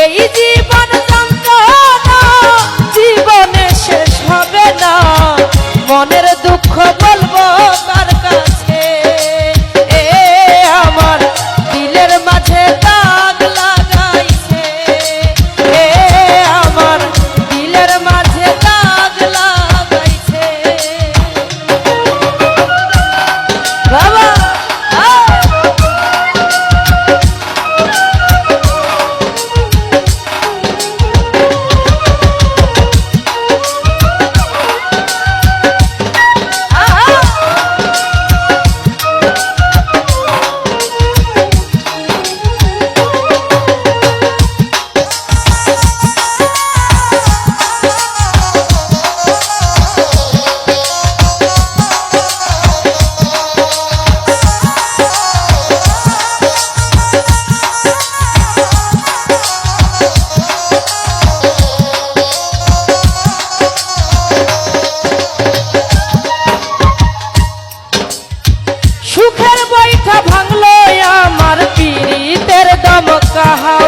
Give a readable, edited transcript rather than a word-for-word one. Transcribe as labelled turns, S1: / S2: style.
S1: এই জীবন যন্ত্রণা জীবনে শেষ হবে না, মনের দুঃখ বলবো কার কাছে। এ আমার দিলের মাঝে দাগ লাগাইছে, এ আমার দিলের মাঝে দাগ লাগাইছে। বাবা সুখের বৈঠা ভাঙলো আমার পীড়িতের দম কাহা।